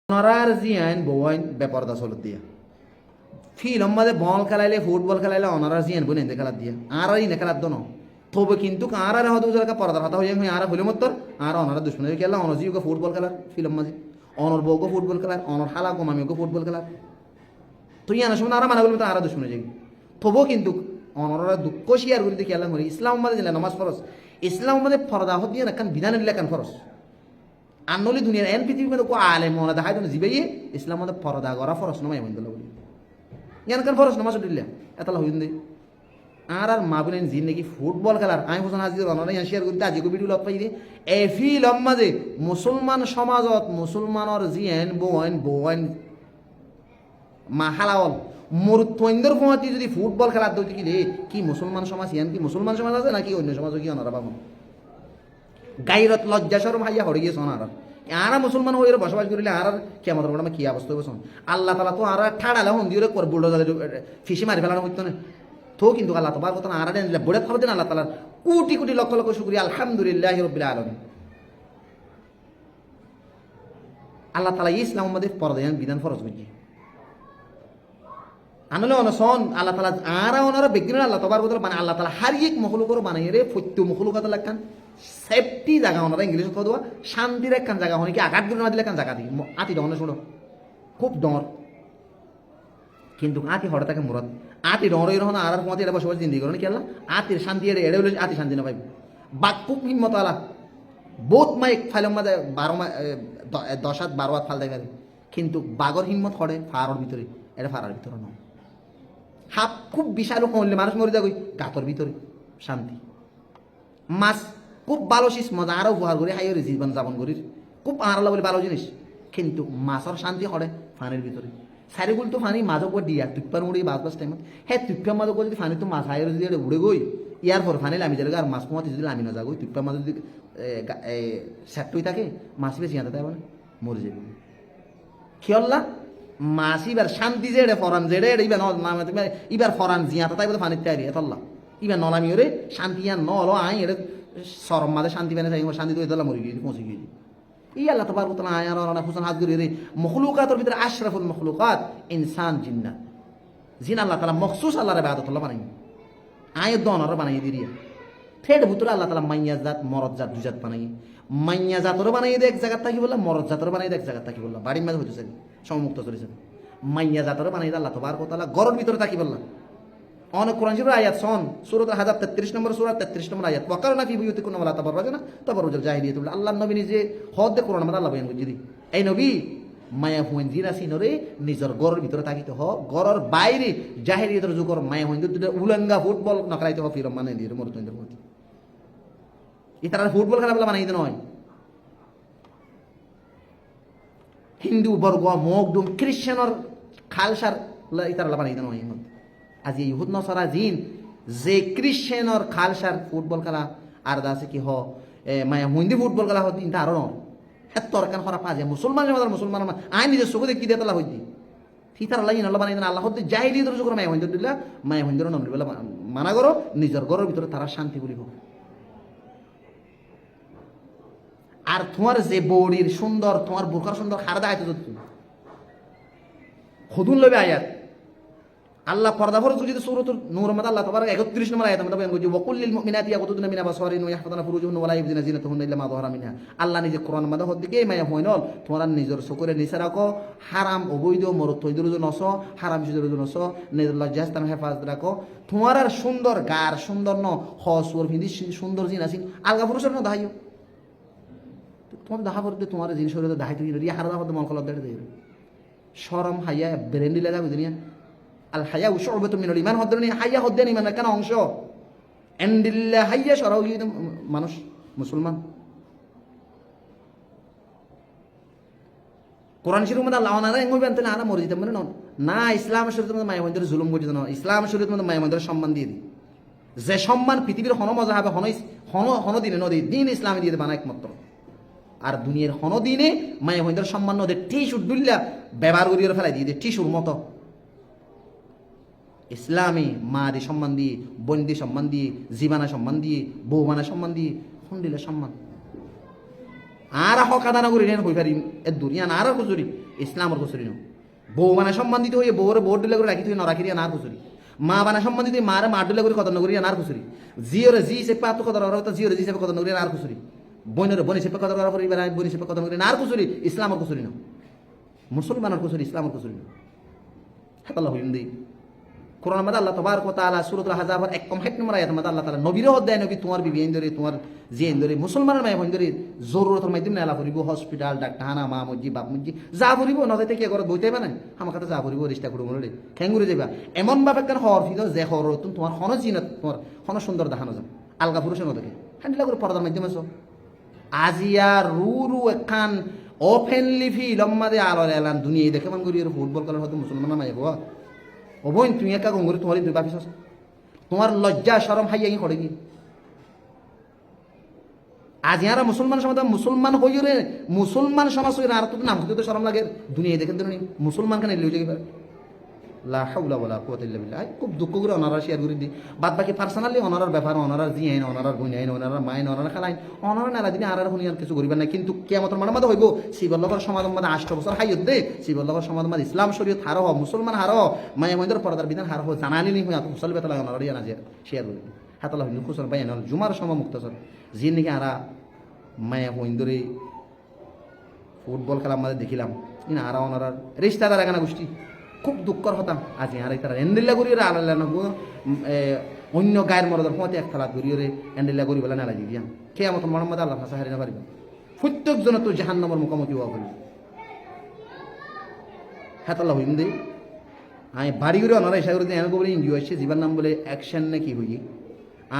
ওনারার জিয়ান বওয়াইন বেপরদা চলত দিয়া ফিল্ম মাঝে বল খেলাইলে ফুটবল খেলাইলে ওনারার জিয়ান বই নেন্দে খেলার দিয়া আর ইনে খেলার দন তবে কিন্তু আর হয়তো পর্দার হাতা হয়ে আর হইলে মত আর ওনারা দুশ্মনী খেলা অনজিওকে ফুটবল খেলার ফিল্ম মাঝে অনর বউকে ফুটবল খেলার অনর হালা গোমামিওকে ফুটবল খেলার তুই আনার সময় আর মানা বলবো তো আর দুশ্মনী যাই তবুও কিন্তু অনরা দুঃখ শিয়ার করে খেলা করি ইসলাম মাঝে দিলে নমাজ ফরস ইসলাম মাঝে ফরদা হত দিয়ে না বিধান দিলে কান ফরস আনলি দুনিয়ার এন পৃথিবীর মধ্যে আলে মনে দেখায় তুমি জিবাই ইসলাম মধ্যে ফরদা করা ফরস নমাই মন্দির বলি জ্ঞান কান ফরস নমাজ দিল্লা এতলা হইন দে আর মা বলেন জিন নাকি ফুটবল খেলার আমি হোসেন হাজির অনরাই শেয়ার করতে আজি ভিডিও লগ পাই দে এ ফিল্ম মাঝে মুসলমান সমাজত মুসলমানের জিয়েন বোয়াইন মা হালাওয়াল মোর তৈন্দর কুমাতি যদি ফুটবল খেলার দৌড় কি রে কি মুসলমান সমাজ ইয়ান কি মুসলমান সমাজ আছে নাকি অন্য সমাজও কি অনারা পাবো গাইরত লজ্জা শরম হাইয়া হরে গিয়েছে আর আর মুসলমান হয়ে বসবাস করিলে আর কেমন আমার কি অবস্থা হইব আল্লাহ তালা তো আর ঠাড়ালে হন দিয়ে বুলডোজার ফিসি মারি ফেলানো হইতো না তো কিন্তু আল্লাহ তো বার কথা আর বড়ে ফল দেন আল্লাহ তালার কোটি কোটি লক্ষ লক্ষ শুক্রিয়া আলহামদুলিল্লাহ রব্বিল আলামিন আল্লাহ তালা ইসলাম আমাদের পরদান বিধান ফরজ বুঝি আনলে অনসন আল্লাহ তালা আর ওনারা ব্যক্তি আল্লাহ তবার কথা মানে আল্লাহ তালা হারিয়ে মখলুকর বানাই রে ফত্য মখলুকাত লাগকান সেফটি জায়গা ওনারা ইংলিশে কদ শান্তির একখান জায়গা হনে কি আঘাত করে না দিলে একখান জায়গা দিই আতি ডর শোনো খুব ডর কিন্তু আতি হঠাৎ তাকে মুরত আতি ডর এরকম আর কুমাতে এটা বসবাস জিন্দি করে কি আল্লাহ আতির শান্তি এড়ে এড়ে হলে আতি শান্তি না পাইব বাক খুব হিম্মত আলা বহুত মাইক ফাইলের মাঝে 10 হাত 12 হাত ফাল দেখাবে কিন্তু বাগর হিম্মত করে ফাড়ার ভিতরে এটা ফাড়ার ভিতরে নয় হাফ খুব বিশাল হলে মানুষ মরে যাবে গাতর ভিতরে শান্তি মাছ খুব ভালো শীষ মজা আরও উপহার করি হাইয়ের জীবন যাপন করি খুব আনালা বলে ভালো জিনিস কিন্তু মাছের শান্তি করে ফানির ভিতরে সারিগুল তো ফানি মাঝে উপর দিয়া টুপ্পার উড়ি বাস টাইমত হ্যাঁ টুপ্পার মাঝে যদি ফানি তো মাছ হাইয়ের যদি উড়ে গই ইয়ার পর ফানিলে আমি যাবে আর মাছ কমাতে যদি আমি না যাবো টুপ্পার মাঝে যদি সেটই থাকে মাছ বেশি আনতে তাই মানে মরে যাবে খেয়াল্লা মাছ এবার শান্তি যে ফরান যে এবার এবার ফরান জিয়াতে তাই বলে ফানির তাই এতল্লা এবার নলামি ওরে শান্তি আর নল আই এটা সরম মাঝে শান্তি পেনে থাকি শান্তি তো এতলা মরে গিয়েছি পৌঁছে গিয়েছি ই আল্লাহ তো পারবো না আয়ার হুসেন হাত ধরে রে মখলুকাতের ভিতরে আশরাফুল মখলুকাত ইনসান জিন্না জিন আল্লাহ তালা মখসুস আল্লাহর ইবাদতুল্লাহ বানাই আয়ের দনর বানাই দিয়ে ফের ভিতরে আল্লাহ তালা মাইয়া জাত মরদ জাত দুজাত বানাই মাইয়া জাতরও বানাই দেয় এক জায়গার থাকি বললাম মরদ জাতরও বানাই দেয় এক জায়গার থাকি বললাম বাড়ির মাঝে হইতেছে সমমুক্ত চলেছেন মাইয়া জাতরও বানাই আল্লাহ তো বার কথা গরর ভিতরে থাকি বললাম অনেক কোরআন শরীফের আয়াত শোন সূরা 1033 নম্বর সূরা 33 নম্বর আয়াত ওয়াকারনা ফি বুয়ুতিকুম ওয়ালা তাবাররাজনা তাবাররুজাল জাহিলিয়াতুল আল্লাহ নবী নিজে হদ দে কোরআন মধ্যে আল্লাহ বয়ান করছি এই নবী মায়া হুয়েন জিরা সিনরে নিজের গরর ভিতরে থাকিতে হ গরর বাইরে জাহিলিয়াতের যুগর মায়া হুয়েন দুটা উলঙ্গা ফুটবল নকরাইতে হ ফিরম মানে দিয়ে মরতইন্দের মধ্যে ইতারা ফুটবল খেলা বলা বানাইতে নয় হিন্দু বর্গ মকদুম খ্রিস্টানর খালসার ইতারা বানাইতে নয় আজ ইহুদ নসরা জিন যে খ্রিস্টানর খালসার ফুটবল খেলা আর আছে কি হ মায়া হিন্দি ফুটবল খেলা হতো ইন্টা আরো হ্যাঁ তরকান খরা পাজে মুসলমান সমাজের মুসলমান আই নিজের চোখে দেখি দিয়ে তালা হইতি ফিতার আল্লাহ আল্লাহ বানাই আল্লাহ হতে জাহিলিয়ত যুগের মায়া হিন্দু দিলা মায়া হিন্দুর নাম বলে মানা করো নিজের ঘরের ভিতরে তারা শান্তি বলিব আর তোমার যে বড়ির সুন্দর তোমার বুখার সুন্দর হারদা আইতে খুদুন লবে আয়াত আল্লাহ পর্দা ফরজ করেছে সূরাতুন নূর মধ্যে আল্লাহ তাবারক 31 নম্বর আয়াতে মধ্যে বলেন যে ওয়াকুল্লিল মুমিনাতি ইয়াগুদুনা মিন আবসারিহিম ওয়া ইয়াহফাযুনা ফুরুজাহুন্না ওয়া লা ইবদিনা জিনাতাহুন্না ইল্লা মা যাহারা মিনহা আল্লাহ নিজে কোরআন মধ্যে হদ্দিকে মায়া হইনল তোমরা নিজের চকুরে নিচে রাখো হারাম অবৈধ মরত তৈদুর জন্য নস হারাম সিজুর জন্য নস নিজের লজ্জাস্থান হেফাজত রাখো তোমার আর সুন্দর গার সুন্দর ন হসুর ভিদি সুন্দর জিন আছিন আলগা পুরুষের ন দাহাইও তোমার দাহা করতে তোমার জিন শরীরে দাহাইতে রিয়া হারদা হতে মন খলদ দেড় দেয় শরম হাইয়া ব্রেন্ডি লাগা বুঝিনিয়া আল হায়া উশুবাতু মিনাল ঈমান হদ্দনি হাইয়া হদ্দেন ঈমানের কেন অংশ এন্ডিল্লা হাইয়া সরাও গিয়ে মানুষ মুসলমান কোরআন শরীফের মধ্যে আল্লাহ না এঙ্গই বেনতে না মরে যেতে মানে না ইসলাম শরীয়তের মধ্যে মায়া মন্দিরে জুলুম করে না ইসলাম শরীয়তের মধ্যে মায়া মন্দিরে সম্মান দিয়ে দিই যে সম্মান পৃথিবীর হন মজা হবে হন দিনে নদী দিন ইসলামে দিয়ে বানা একমাত্র আর দুনিয়ার হন দিনে মায়া মন্দিরে সম্মান নদী টিস্যুর দুল্লা ব্যবহার করিয়ে ফেলাই দিয়ে টিস্যুর মতো ইসলামী মাদি সম্মান দিয়ে বন্দি সম্মান দিয়ে জীবানা সম্মান দিয়ে বৌমানা সম্মান দিয়ে হুন্ডিলে সম্মান আর হকাদানা করি নেন হই পারি এ দুনিয়া আর খুচুরি ইসলামর খুচুরি ন বউ মানে সম্বন্ধিত হয়ে বউরে বোর্ড দিলে করে রাখি তুই নরাখি না খুচুরি মা মানে সম্বন্ধিত মারে মার দিলে করে কত নগরী আর খুচুরি জিওরে জি সেপে আত্ম কত জিওরে জি সেপে কত নগরী আর খুচুরি বইনের বনি সেপে কত করা পরিবার বনি সেপে কত নগরী আর খুচুরি ইসলামর খুচুরি না মুসলমানের খুচুরি ইসলামর খুচুরি না হাতাল্লাহ হিন্দি কোরআন মধ্যে আল্লাহ তবারক ওয়া তাআলা সূরাতুল আহজাবের 1 নম্বর আয়াতের মধ্যে আল্লাহ তাআলা নবীর অধ্যায় নবী তোমার বিবি এন ধরে তোমার জি এন ধরে মুসলমানের মায় হইন ধরে জরুরতের মাধ্যমে নেলা করিব হসপিটাল ডাক্তারখানা মা মসজিদ বাপ মসজিদ যা করিব নদাইতে কি করে বইতে পারে আমার কাছে যা করিব রিস্তা করব বলে খেঙ্গুরে যাবা এমন ভাবে কেন হর ফিদ যে হর তোমার হন জিনত তোমার হন সুন্দর দেখানো যায় আলগা পুরুষের মতো হ্যান্ডেলা করে পর্দার মাধ্যমে আছো আজিয়া রু একখান ওপেনলি ফিল্ম মাঝে আলোর এলান দুনিয়া দেখে মান করি ফুটবল খেলার হয়তো মুসলমান মাই হওয়া ও বোন তুমি একা গঙ্গুরি তোমার দুই বাপিস তোমার লজ্জা সরম হাইয়া করে কি আজ ইয়ারা মুসলমান সমাজ মুসলমান হইও রে মুসলমান সমাজ হইরে আর তো নাম তো সরম লাগে দুনিয়া দেখেন তো মুসলমান কেন লই লাগে লা হাওলা ওয়ালা কুওয়াতা ইল্লা বিল্লাহ খুব দুঃখ করে ওনারা শেয়ার করে দি বাদ বাকি পার্সোনালি ওনারার ব্যাপার ওনারা জি আইন ওনারার গুণ আইন ওনারার মাইন ওনারা খালাইন ওনারা নালা দিনে আর হুনিয়ার কিছু করিবেন না কিন্তু কিয়ামতের মাঠে মধ্যে হইব শিবল্লভর সমাজের মধ্যে 8 বছর হাইয়ত দে শিবল্লভর সমাজের মধ্যে ইসলাম শরীয়ত হারহ মুসলমান হারহ মায়া মন্দির পর্দার বিধান হারহ জানালি নি হইয়া মুসল বেতলা ওনারা ইয়া না শেয়ার করে হাতালা হিন্দু খুসর বাইন জুমার সময় মুক্তসর জি নাকি আরা মায়া মন্দিরে ফুটবল খেলা আমাদের দেখিলাম ইনা আরা ওনারার রিশতাদার এখানে গোষ্ঠী খুব দুঃখর হতাম আজ আর তারা এন্ডেলা করি আলাদা অন্য গায়ের মরদের পথে এক খেলা করি রে এন্ডেলা করি বলে নালা দিয়া কে আমার মরম্মদ আল্লাহ ভাষা হারিয়ে না পারিব প্রত্যেক জন তো জাহান নম্বর মুখোমুখি হওয়া বলি হেতাল্লাহ হইম দে আমি বাড়ি করে অনারা ইসা করে এনে বলে ইঞ্জিও আসছে জীবন নাম বলে অ্যাকশন না কি হই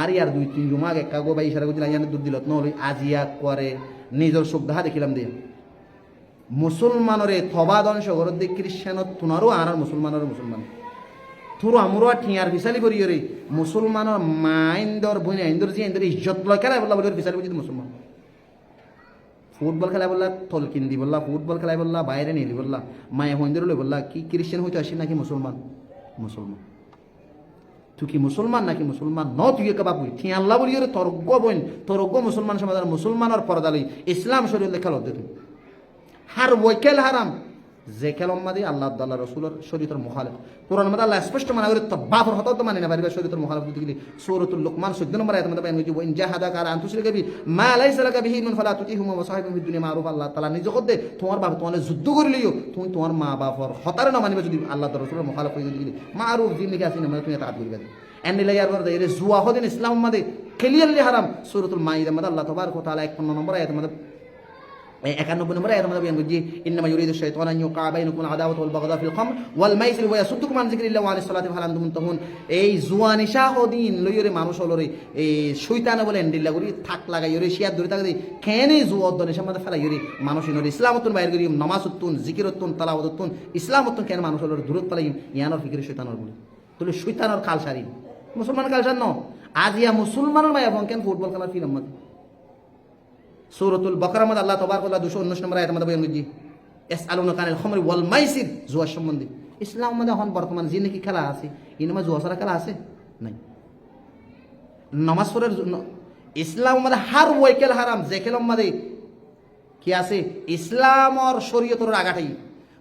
আর ইয়ার 2-3 জুমাগ একা গো বা ইশারা করছিল ইয়ানে দুধ দিলত নহলে আজিয়া করে নিজের চোখ দেখা দেখিলাম দিয়ে মুসলমানরে থবা দংশ ঘর দিয়ে খ্রিস্টানত তুনারও আর মুসলমানের মুসলমান থুরু আমরো ঠিয়ার ফিসালি করি রে মুসলমানের মাইন্দর বইন আইন্দর যে আইন্দর ইজ্জত লয় খেলা বললা বলে ফিসালি করি মুসলমান ফুটবল খেলা বললা থলকিন দি বললা ফুটবল খেলাই বললা বাইরে নিলি বললা মায়ে হইন্দর লই বললা কি খ্রিস্টান হইতে আসি নাকি মুসলমান মুসলমান তুই কি মুসলমান নাকি মুসলমান ন তুই কে বাবু ঠিয়া আল্লাহ বলি রে তরজ্ঞ মুসলমান সমাজের মুসলমানের পর্দালি ইসলাম শরীয়ত খেলত দে তুই হার ওয়াইকেল হারাম যে খেলম মাদি আল্লাহ আল্লাহ রসুলের শরীয়তের মুখালিফ কোরআন মধ্যে আল্লাহ স্পষ্ট মানা করে তব্বাফর হতো তো মানে না পারিবা শরীয়তের মুখালিফ দিতে গেলে সূরাতুল লুকমান 14 নম্বর আয়াতের মধ্যে বয়ান হইছে ওয়াইন জাহাদাকা আলা আন তুশরিকা বি মা লাইসা লাকা বিহি ইলমুন ফালা তুতিহুমা ওয়া সাহিবহুম ফিদ দুনিয়া মারুফ আল্লাহ তাআলা নিজে কদে তোমার বাপ তোমার যুদ্ধ করে লিও তুমি তোমার মা বাপর হতারে না মানিবে যদি আল্লাহ রসুলের মুখালিফ হই দিলে মারুফ দিন লিখে আসি না মানে তুমি এটা আদ করিবা এন্ড লাইয়ার বর্দে এর জুয়া হদিন ইসলাম মধ্যে ক্লিয়ারলি হারাম সূরাতুল মাইদা মধ্যে আল্লাহ তাবারক ওয়া তাআলা 51 নম্বর আয়াতের মধ্যে 91 নম্বর আয়াতের মধ্যে বয়ান করছি ইন্নামা ইউরিদু শাইতানু আন ইউকা বাইনাকুম আল আদাওয়াতু ওয়াল বাগদা ফিল খামর ওয়াল মাইসির ওয়া ইয়াসুদ্দুকুম আন যিকরিল্লাহি ওয়া আনিস সালাতি ফাহাল আনতুম মুনতাহুন এই জুয়া নিশা হদিন লইরে মানুষ হলরে এই শয়তানে বলে এন্ডিল্লা করি থাক লাগাই রে শিয়ার ধরে থাকে কেনে জুয়া দ নিশা মধ্যে ফেলাই রে মানুষ ইনর ইসলামতুন বাইর করি নামাজুতুন জিকিরতুন তালাওয়াতুন ইসলামতুন কেন মানুষ হলরে দূরত পালাই ইয়ানোর ফিকির শয়তানের বলে তুই শয়তানের কাল সারি মুসলমান কাল সার ন আজ ইয়া মুসলমানের মায়া কেন ফুটবল খেলার ফিল্ম মধ্যে সূরাতুল বাকারা মধ্যে আল্লাহ তাবারক ওয়া তাআলা 219 নম্বর আয়াতের মধ্যে বয়ান করছি ইয়াসআলুনাকা আনিল খামরি ওয়াল মাইসির জুয়া সম্বন্ধে ইসলাম মধ্যে এখন বর্তমান যে নাকি খেলা আছে ইনমা জুয়া ছাড়া খেলা আছে নাই নামাজ পড়ার জন্য ইসলাম মধ্যে হার ওয়াইকেল হারাম যে খেলম মধ্যে কি আছে ইসলামর শরীয়তের আগাটাই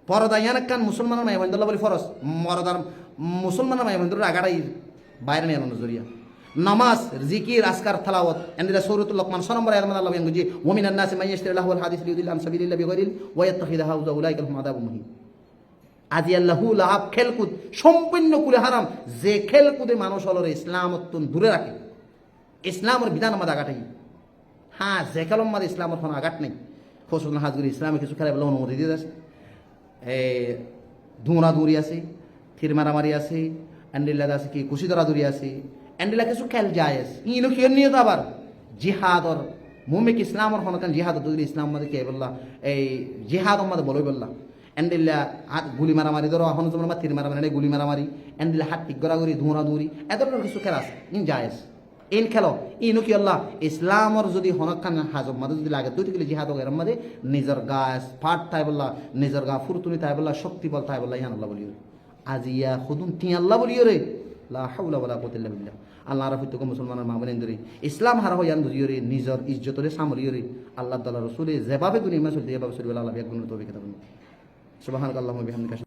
পরদা ইয়ান কান মুসলমানের মায়া বন্ধুল্লাহ বলি ফরজ মরদার মুসলমানের মায়া বন্ধুর আগাটাই বাইরে নিয়ে আনার জরিয়া নামাজ জিকির আসকার তালাওয়াত এন্ডিরা সূরাতুল লুকমান 6 নম্বর আয়াতের মধ্যে আল্লাহ বলেন যে ওয়া মিনান নাসি মান ইয়াশতারি লাহুল হাদিস লিউদিল আন সাবিলিল্লাহি বিগাইরিল ওয়া ইয়াত্তাখিযুহা হুজা উলাইকা লাহুম আযাবুম মুহিন আজি আল্লাহু লাহাব খেলকুদ সম্পূর্ণ কুলে হারাম যে খেলকুদে মানুষ হলরে ইসলামত্বন দূরে রাখে ইসলামের বিধান আমাদের আগাটাই হ্যাঁ যে খেলম মাঝে ইসলামের কোনো আঘাত নেই খোসুল হাজগুরি ইসলামে কিছু খেলা বলে অনুমতি দিয়ে আছে ধুঁড়া দৌড়ি আছে থির মারামারি আছে অ্যান্ডিল্লা আছে কি কুশি দৌড়াদৌড়ি আছে এন্ডিলা কিছু খেল যায় ইনো কি নিয়ে তো আবার জিহাদর মুমিক ইসলামর হনকান জিহাদ দুই ইসলাম মধ্যে কে বললা এই জিহাদ মধ্যে বলই বললা এন্ডিলা হাত গুলি মারামারি ধরো এখন তোমার তীর মারামারি গুলি মারামারি এন্ডিলা হাত ঠিক গড়াগড়ি ধুঁড়া দৌড়ি এত কিছু খেলা আছে ইন যায় ইন খেলো ইনো কি আল্লাহ ইসলামর যদি হনকান হাজব মাঝে যদি লাগে দুই গেলে জিহাদ এর মধ্যে নিজের গাছ ফাট তাই বললা নিজের গা ফুরতুনি তাই বললা শক্তি বল তাই বললা ইহান আল্লাহ বলিও আজিয়া খুদুন তি আল্লাহ বলিও রে লা হাওলা ওয়ালা কুওয়াতা ইল্লা বিল্লাহ আল্লাহ রাফিতুক মুসলমানের মা বোনেন ধরে ইসলাম হারা হইয়ান বুঝিও রে নিজের ইজ্জতরে সামরিও রে আল্লাহ তাআলা রাসূলে যেভাবে দুনিয়া চলতে এভাবে চলবে আল্লাহ এক গুণ তৌফিক দান করুন সুবহানাল্লাহি ওয়া বিহামদিহি